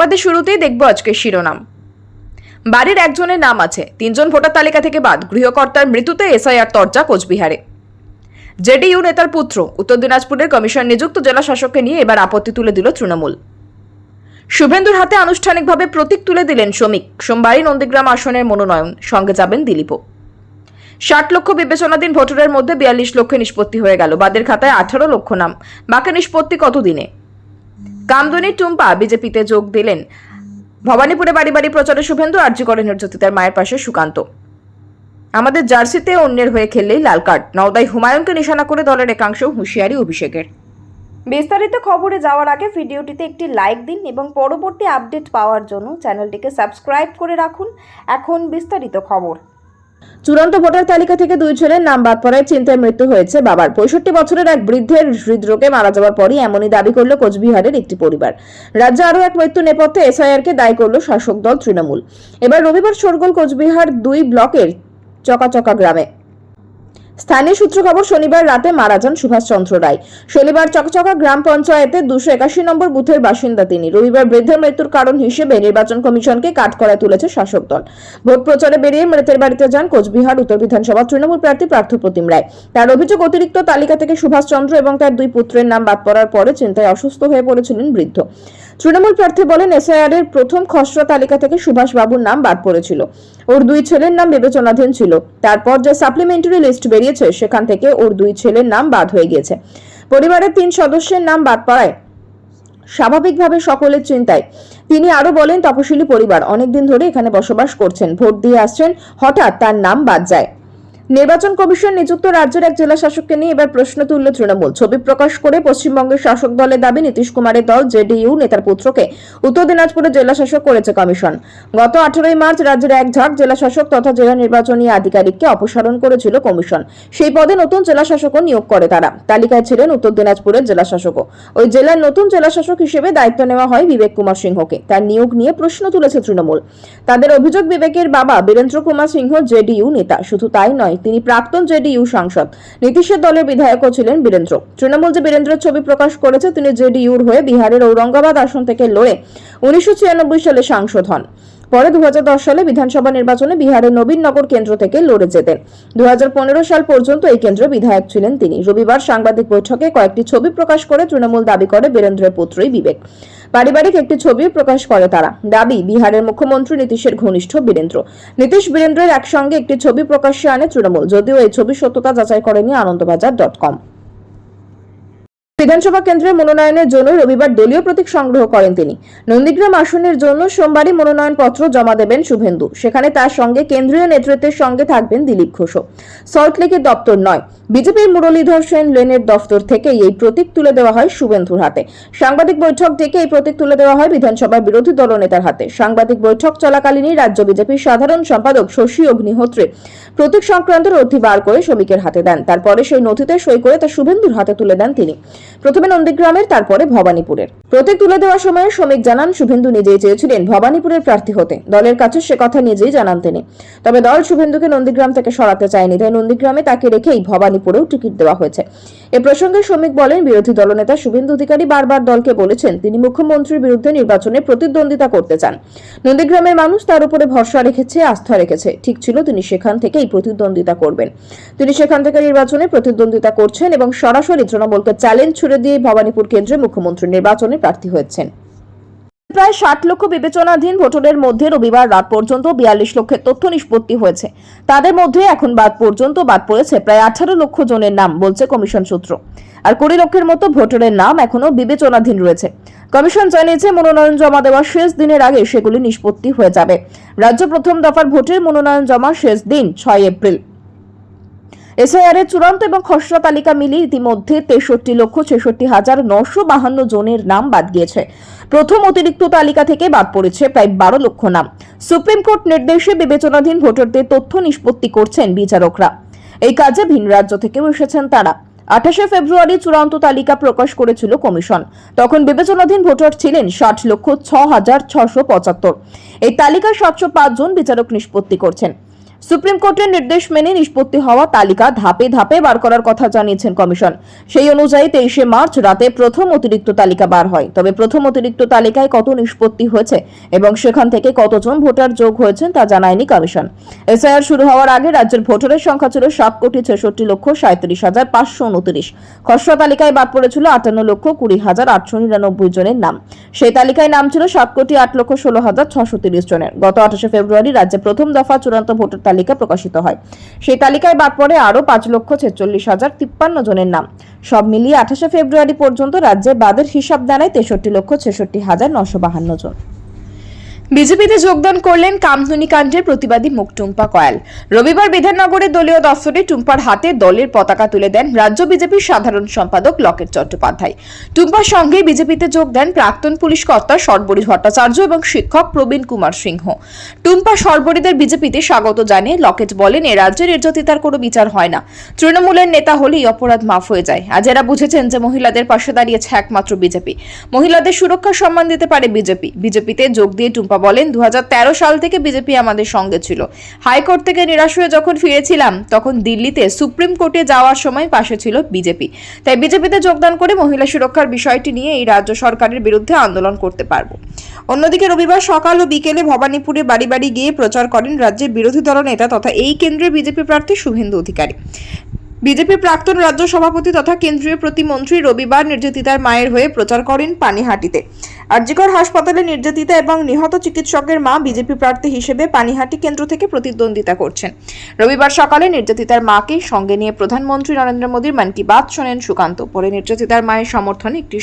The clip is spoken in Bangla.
সংবাদের শুরুতেই দেখব আজকের শিরোনাম। বাড়ির একজনের নাম আছে, 3 জন ভোটার তালিকা থেকে বাদ। গৃহকর্তার মৃত্যুতে এসআইআর তরজা কোচবিহারে। জেডিইউ নেতার পুত্র উত্তর দিনাজপুরের কমিশন নিযুক্ত জেলা শাসককে নিয়ে এবার আপত্তি তুলে দিল তৃণমূল। শুভেন্দুর হাতে আনুষ্ঠানিকভাবে প্রতীক তুলে দিলেন শ্রমিক। সোমবারই নন্দীগ্রাম আসনের মনোনয়ন, সঙ্গে যাবেন দিলীপও। 60 লক্ষ বিবেচনাধীন ভোটারের মধ্যে 42 লক্ষে নিষ্পত্তি হয়ে গেল। বাদের খাতায় 18 লক্ষ নাম। বাকি নিষ্পত্তি কতদিনে? কামদুনি টুম্পা বিজেপিতে যোগ দিলেন। ভবানীপুরে বাড়ি বাড়ি প্রচারে শুভেন্দু। আরজি করে নির্যাতিতার মায়ের পাশে সুকান্ত। আমাদের জার্সিতে অন্যের হয়ে খেললেই লাল কার্ড। নওদায় হুমায়ুনকে নিশানা করে দলের একাংশ হুঁশিয়ারি অভিষেকের। বিস্তারিত খবরে যাওয়ার আগে ভিডিওটিতে একটি লাইক দিন এবং পরবর্তী আপডেট পাওয়ার জন্য চ্যানেলটিকে সাবস্ক্রাইব করে রাখুন। এখন বিস্তারিত খবর। চূড়ান্ত ভোটার তালিকা থেকে 2 ছেলের নাম বাদ পড়ায় চিন্তায় মৃত্যু হয়েছে বাবার। 65 বছরের এক বৃদ্ধের হৃদরোগে মারা যাওয়ার পরই এমনই দাবি করল কোচবিহারের একটি পরিবার। রাজ্যে আরও এক মৃত্যু নেপথ্যে এসআইআরকে দায়ী করল শাসক দল তৃণমূল। এবার রবিবার শোরগোল কোচবিহার 2 ব্লকের চকাচকা গ্রামে। স্থানীয় সূত্র খবর, শনিবার রাতে মারা যান সুভাষ চন্দ্র রায়। শনিবার চকচকা গ্রাম পঞ্চায়েতের 281 নম্বর বুথের বাসিন্দা তিনি। রবিবার বৃদ্ধের মৃত্যুর কারণ হিসেবে নির্বাচন কমিশনকে কাঠগড়ায় তুলেছে শাসক দল। ভোট প্রচারে বেরিয়ে মৃতের বাড়িতে যান কোচবিহার উত্তর বিধানসভা তৃণমূল প্রার্থী পার্থপ্রতিম রায়। তার অভিযোগ, অতিরিক্ত তালিকা থেকে সুভাষ চন্দ্র এবং তার 2 পুত্রের নাম বাদ পড়ার পরে চিন্তায় অসুস্থ হয়ে পড়েছিলেন বৃদ্ধ। তৃণমূল প্রার্থী বলেন, এসআইআর এর প্রথম খসড়া তালিকা থেকে সুভাষ বাবুর নাম বাদ পড়েছিল। ওর 2 ছেলের নাম বিবেচনাধীন ছিল। তারপর যে সাপ্লিমেন্টারি লিস্ট বেরিয়েছে সেখান থেকে ওর 2 ছেলের নাম বাদ হয়ে গিয়েছে। পরিবারের 3 সদস্যের নাম বাদ পড়ায় স্বাভাবিকভাবে সকলের চিন্তায়। তিনি আরো বলেন, তপশিলি পরিবার, অনেকদিন ধরে এখানে বসবাস করছেন, ভোট দিয়ে আসছেন, হঠাৎ তার নাম বাদ যায়। নির্বাচন কমিশন নিযুক্ত রাজ্যের এক জেলা শাসককে নিয়ে এবার প্রশ্ন তুলল তৃণমূল। ছবি প্রকাশ করে পশ্চিমবঙ্গের শাসক দলের দাবি, নীতিশ কুমারের দল জেডিইউ নেতার পুত্রকে উত্তর দিনাজপুরের জেলা শাসক করেছে কমিশন। গত 18 মার্চ রাজ্যের এক ঝাঁক জেলা শাসক তথা জেলা নির্বাচনী আধিকারিককে অপসারণ করেছিল কমিশন। সেই পদে নতুন জেলা শাসকও নিয়োগ করে তারা। তালিকায় ছিলেন উত্তর দিনাজপুরের জেলা শাসকও। ওই জেলার নতুন জেলা শাসক হিসেবে দায়িত্ব নেওয়া হয় বিবেক কুমার সিংহকে। তার নিয়োগ নিয়ে প্রশ্ন তুলেছে তৃণমূল। তাদের অভিযোগ, বিবেকের বাবা বীরেন্দ্র কুমার সিংহ জেডিইউ নেতা। শুধু তাই নয়, তিনি প্রাক্তন জেডিইউ সাংসদ। নীতিশের দলের বিধায়কও ছিলেন বীরেন্দ্র। তৃণমূল যে বীরেন্দ্রের ছবি প্রকাশ করেছে, তিনি জেডিইউর হয়ে বিহারের ঔরঙ্গাবাদ আসন থেকে লড়ে 1996 সালে সাংসদ হন। পরে 2010 সালে বিধানসভা নির্বাচনে বিহারের নবীননগর কেন্দ্র থেকে লড়ে যেতেন। 2015 সাল পর্যন্ত এই কেন্দ্রে বিধায়ক ছিলেন তিনি। রবিবার সাংবাদিক বৈঠকে কয়েকটি ছবি প্রকাশ করে তৃণমূল দাবি করে বীরেন্দ্রের পুত্রই বিবেক। পারিবারিক একটি ছবিও প্রকাশ করে তারা। দাবি, বিহারের মুখ্যমন্ত্রী নীতিশের ঘনিষ্ঠ বীরেন্দ্র। নীতিশ বীরেন্দ্রের একসঙ্গে একটি ছবি প্রকাশ্যে আনে তৃণমূল, যদিও এই ছবির সত্যতা যাচাই করেনি আনন্দবাজার.com। বিধানসভা কেন্দ্রের মনোনয়নের জন্য রবিবার দলীয় প্রতীক সংগ্রহ করেন তিনি। নন্দীগ্রাম আসনের জন্য সোমবারই মনোনয়নপত্র জমা দেবেন শুভেন্দু। সেখানে তার সঙ্গে কেন্দ্রীয় নেতৃত্বের সঙ্গে থাকবেন দিলীপ ঘোষও। সল্টলেকের দপ্তর নয়, বিজেপির মুরলীধর সেন লেনের দপ্তর থেকে এই প্রতীক তুলে দেওয়া হয় শুভেন্দুর হাতে। সাংবাদিক বৈঠক থেকে এই প্রতীক তুলে দেওয়া হয় বিধানসভার বিরোধী দলনেতার হাতে। সাংবাদিক বৈঠক চলাকালীনই রাজ্য বিজেপির সাধারণ সম্পাদক শশী অগ্নিহোত্রী প্রতীক সংক্রান্ত নথি বার করে শ্রমিকের হাতে দেন। তারপরে সেই নথিতে সই করে তা শুভেন্দুর হাতে তুলে দেন তিনি। প্রথমে নন্দীগ্রামের, তারপরে ভবানীপুরের। প্রতীক তুলে দেওয়ার সময় শ্রমিক জানান, শুভেন্দু নিজেই চেয়েছিলেন ভবানীপুরের প্রার্থী হতে। দলের কাছে সে কথা নিজেই জানান তিনি। তবে দল শুভেন্দুকে নন্দীগ্রাম থেকে সরাতে চায়নি, তাই নন্দীগ্রামে তাকে রেখেই ভবানীপুরেও টিকিট দেওয়া হয়েছে। এ প্রসঙ্গে শ্রমিক বলেন, বিরোধী দলনেতা শুভেন্দু অধিকারী বারবার দলকে বলেছেন তিনি মুখ্যমন্ত্রীর বিরুদ্ধে নির্বাচনে প্রতিদ্বন্দ্বিতা করতে চান। নন্দীগ্রামের মানুষ তার উপরে ভরসা রেখেছে, আস্থা রেখেছে। ঠিক ছিল তিনি সেখান থেকেই প্রতিদ্বন্দ্বিতা করবেন। তিনি সেখান থেকে নির্বাচনে প্রতিদ্বন্দ্বিতা করছেন এবং সরাসরি তৃণমূলকে চ্যালেঞ্জ ছুড়ে দিয়ে ভবানীপুর কেন্দ্রে মুখ্যমন্ত্রী নির্বাচনে প্রার্থী হয়েছেন। প্রায় 60 লক্ষ বিবেচনাধীন ভোটারের মধ্যে রবিবার রাত পর্যন্ত 42 লক্ষের তথ্য নিষ্পত্তি হয়েছে। তাদের মধ্যে এখন বাদ পড়েছে প্রায় 18 লক্ষ জনের নাম, বলছে কমিশন সূত্র। আর 20 লক্ষের মতো ভোটারের নাম এখনো বিবেচনাধীন রয়েছে। কমিশন জানিয়েছে, মনোনয়ন জমা দেওয়ার শেষ দিনের আগে সেগুলি নিষ্পত্তি হয়ে যাবে। রাজ্য প্রথম দফার ভোটের মনোনয়ন জমা শেষ দিন 6 এপ্রিল। এসআইআর এর চূড়ান্ত এবং খসড়া তালিকা মিলিয়ে ইতিমধ্যে 63,66,952 জনের নাম বাদ গিয়েছে। প্রথম অতিরিক্ত তালিকা থেকে বাদ পড়েছে প্রায় 12 লক্ষ নাম। সুপ্রিম কোর্ট নির্দেশে বিবেচনাধীন ভোটারদের তথ্য নিষ্পত্তি করছেন বিচারকরা। এই কাজে ভিন রাজ্য থেকেও এসেছেন তারা। 28 ফেব্রুয়ারি চূড়ান্ত তালিকা প্রকাশ করেছিল কমিশন। তখন বিবেচনাধীন ভোটার ছিলেন 60,06,675। এই তালিকায় 705 জন বিচারক নিষ্পত্তি করছেন। সুপ্রিম কোর্টের নির্দেশ মেনে নিষ্পত্তি হওয়া তালিকা ধাপে ধাপে বার করার কথা জানিয়েছেন কমিশন। সেই অনুযায়ী 23শে মার্চ রাতে প্রথম অতিরিক্ত তালিকা বার হয়। তবে প্রথম অতিরিক্ত তালিকায় কত নিষ্পত্তি হয়েছে এবং সেখান থেকে কতজন ভোটার যোগ হয়েছেন তা জানায়নি কমিশন। এসআইআর শুরু হওয়ার আগে রাজ্যের ভোটারের সংখ্যা ছিল 7,66,37,529। খসড়া তালিকায় বাদ পড়েছিল 58,20,899 জনের নাম। সেই তালিকায় নাম ছিল 7,08,16,630 জনের। গত 28শে ফেব্রুয়ারি রাজ্যে প্রথম দফা চূড়ান্ত ভোটার তালিকা প্রকাশিত হয়। সেই তালিকায় বাদ পড়ে আরো 5,46,053 জনের নাম। সব মিলিয়ে 28শে ফেব্রুয়ারি পর্যন্ত রাজ্যে বাদের হিসাব দাঁড়ায় 63,66,952 জন। বিজেপিতে যোগদান করলেন কামধুনি কাণ্ডের প্রতিবাদী মুখ টুম্পা কয়াল। রবিবার বিধাননগরের দলীয় দফতরে টুম্পার হাতে দলের পতাকা তুলে দেন রাজ্য বিজেপির সাধারণ সম্পাদক লকেট চট্টোপাধ্যায়। টুম্পার সঙ্গে বিজেপিতে যোগ দেন প্রাক্তন পুলিশ কর্তা সর্বরী ভট্টাচার্য এবং শিক্ষক প্রবীণ কুমার সিংহ। টুম্পা সর্বরীদের বিজেপিতে স্বাগত জানিয়ে লকেট বলেন, এ রাজ্যের নির্যাতিতার কোনো বিচার হয় না। তৃণমূলের নেতা হলেই অপরাধ মাফ হয়ে যায়। আজ এরা বুঝেছেন যে মহিলাদের পাশে দাঁড়িয়েছে একমাত্র বিজেপি। মহিলাদের সুরক্ষা সম্মান দিতে পারে বিজেপি। বিজেপিতে যোগ দিয়ে টুম্পা বলেন, 2013 সাল থেকে বিজেপি আমাদের সঙ্গে ছিল। হাইকোর্ট থেকে নিরাশ হয়ে যখন ফিরেছিলাম তখন দিল্লিতে সুপ্রিম কোর্টে যাওয়ার সময় পাশে ছিল বিজেপি। তাই বিজেপিতে যোগদান করে মহিলা সুরক্ষার বিষয়টি নিয়ে এই রাজ্য সরকারের বিরুদ্ধে আন্দোলন করতে পারবো। অন্যদিকে রবিবার সকাল ও বিকেলে ভবানীপুরে বাড়ি বাড়ি গিয়ে প্রচার করেন রাজ্যের বিরোধী দল নেতা তথা এই কেন্দ্রের বিজেপি প্রার্থী শুভেন্দু অধিকারী। বিজেপির প্রাক্তন রাজ্য সভাপতি তথা কেন্দ্রীয় প্রতিমন্ত্রী রবিবার নির্যাতিতার মায়ের হয়ে প্রচার করেন পানিহাটিতে। আরজিকর হাসপাতালে নির্যাতিতা এবং নিহত চিকিৎসকের মা বিজেপি প্রার্থী হিসেবে পানিহাটি কেন্দ্র থেকে প্রতিদ্বন্দ্বিতা করছেন। রবিবার সকালে নির্যাতিতার মাকে সঙ্গে নিয়ে প্রধানমন্ত্রী নরেন্দ্র মোদীর মন কি বাত শোনেন সুকান্ত। পরে নির্যাতিতার মায়ের সমর্থনে একটি